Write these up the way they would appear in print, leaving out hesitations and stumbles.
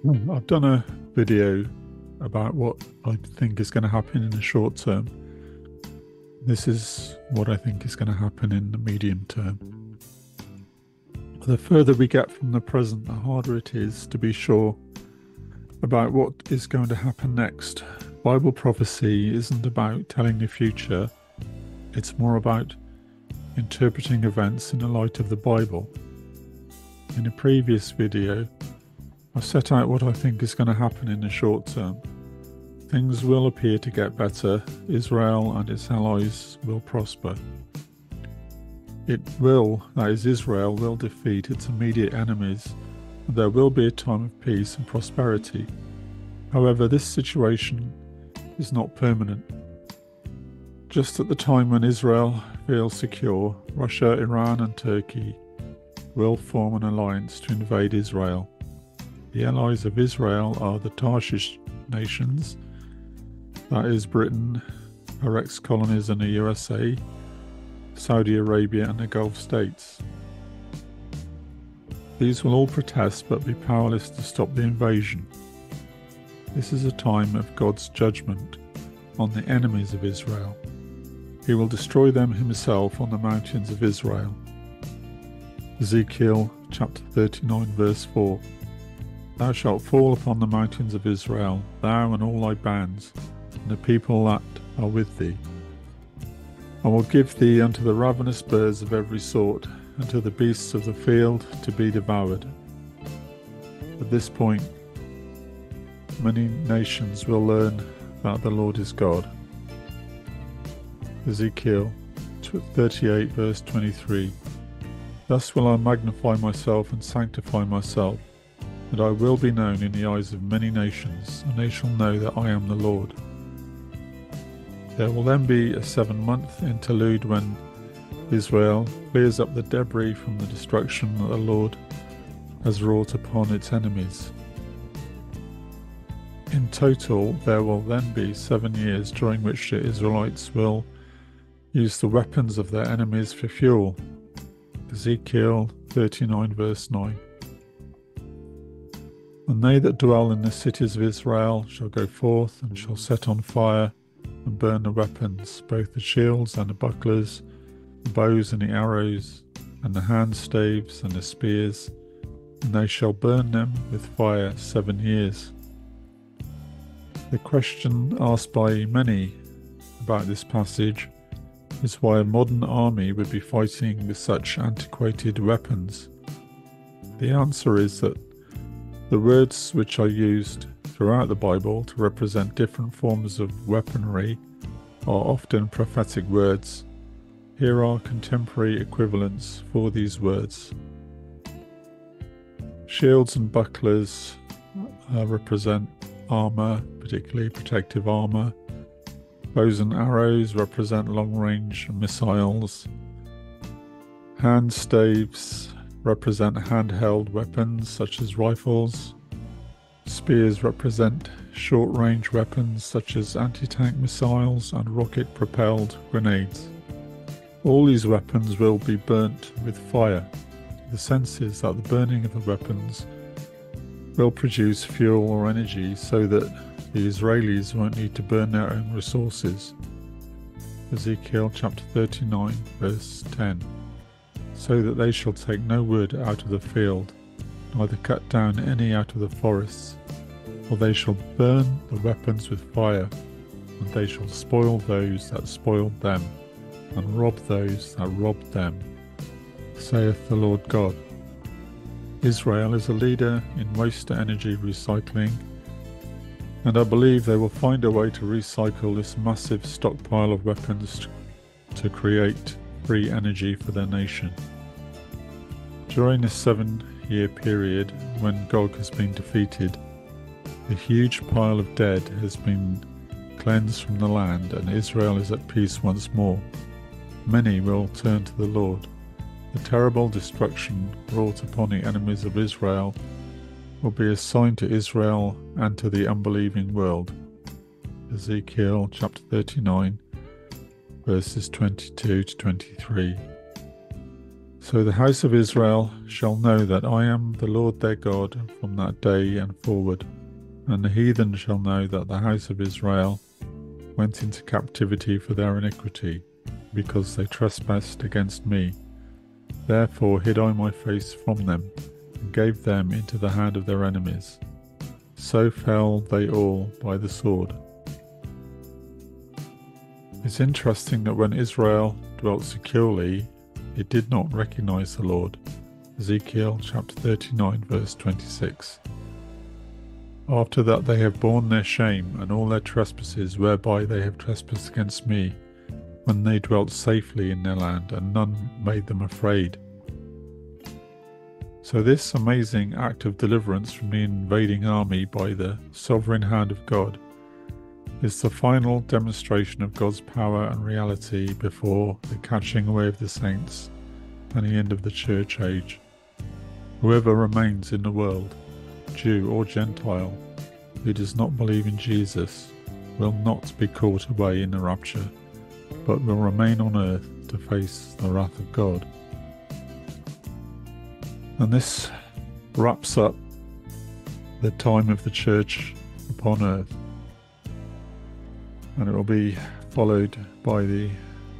I've done a video about what I think is going to happen in the short term. This is what I think is going to happen in the medium term. The further we get from the present, the harder it is to be sure about what is going to happen next. Bible prophecy isn't about telling the future, it's more about interpreting events in the light of the Bible. In a previous video, I set out what I think is going to happen in the short term. Things will appear to get better. Israel and its allies will prosper. That is, Israel will defeat its immediate enemies, and there will be a time of peace and prosperity. However, this situation is not permanent. Just at the time when Israel feels secure, Russia, Iran, and Turkey will form an alliance to invade Israel. The allies of Israel are the Tarshish nations, that is Britain, her ex-colonies and the USA, Saudi Arabia and the Gulf states. These will all protest but be powerless to stop the invasion. This is a time of God's judgment on the enemies of Israel. He will destroy them himself on the mountains of Israel. Ezekiel chapter 39 verse 4. Thou shalt fall upon the mountains of Israel, thou and all thy bands, and the people that are with thee. I will give thee unto the ravenous birds of every sort, and to the beasts of the field to be devoured. At this point, many nations will learn that the Lord is God. Ezekiel 38 verse 23. Thus will I magnify myself and sanctify myself, that I will be known in the eyes of many nations, and they shall know that I am the Lord. There will then be a 7-month interlude when Israel clears up the debris from the destruction that the Lord has wrought upon its enemies. In total, there will then be 7 years during which the Israelites will use the weapons of their enemies for fuel. Ezekiel 39 verse 9. And they that dwell in the cities of Israel shall go forth and shall set on fire and burn the weapons, both the shields and the bucklers, the bows and the arrows, and the hand staves and the spears, and they shall burn them with fire 7 years. The question asked by many about this passage is why a modern army would be fighting with such antiquated weapons. The answer is that the words which are used throughout the Bible to represent different forms of weaponry are often prophetic words. Here are contemporary equivalents for these words. Shields and bucklers represent armor, particularly protective armor. Bows and arrows represent long-range missiles. Hand staves represent handheld weapons such as rifles. Spears represent short-range weapons such as anti-tank missiles and rocket-propelled grenades. All these weapons will be burnt with fire. The sense is that the burning of the weapons will produce fuel or energy so that the Israelis won't need to burn their own resources. Ezekiel chapter 39 verse 10. So that they shall take no wood out of the field, neither cut down any out of the forests, for they shall burn the weapons with fire, and they shall spoil those that spoiled them, and rob those that robbed them, saith the Lord God. Israel is a leader in waste energy recycling, and I believe they will find a way to recycle this massive stockpile of weapons to create free energy for their nation. During this 7-year period, when Gog has been defeated, a huge pile of dead has been cleansed from the land, and Israel is at peace once more. Many will turn to the Lord. The terrible destruction brought upon the enemies of Israel will be a sign to Israel and to the unbelieving world. Ezekiel chapter 39 verses 22 to 23. So the house of Israel shall know that I am the Lord their God from that day and forward, and the heathen shall know that the house of Israel went into captivity for their iniquity, because they trespassed against me. Therefore hid I my face from them, and gave them into the hand of their enemies. So fell they all by the sword. It's interesting that when Israel dwelt securely, it did not recognize the Lord. Ezekiel chapter 39 verse 26. After that they have borne their shame and all their trespasses whereby they have trespassed against me, when they dwelt safely in their land, and none made them afraid. So this amazing act of deliverance from the invading army by the sovereign hand of God is the final demonstration of God's power and reality before the catching away of the saints and the end of the church age. Whoever remains in the world, Jew or Gentile, who does not believe in Jesus, will not be caught away in the rapture, but will remain on earth to face the wrath of God. And this wraps up the time of the church upon earth, and it will be followed by the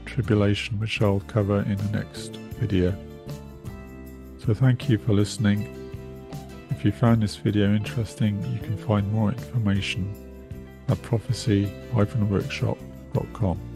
tribulation, which I'll cover in the next video. So thank you for listening. If you found this video interesting, you can find more information at prophecy-workshop.com.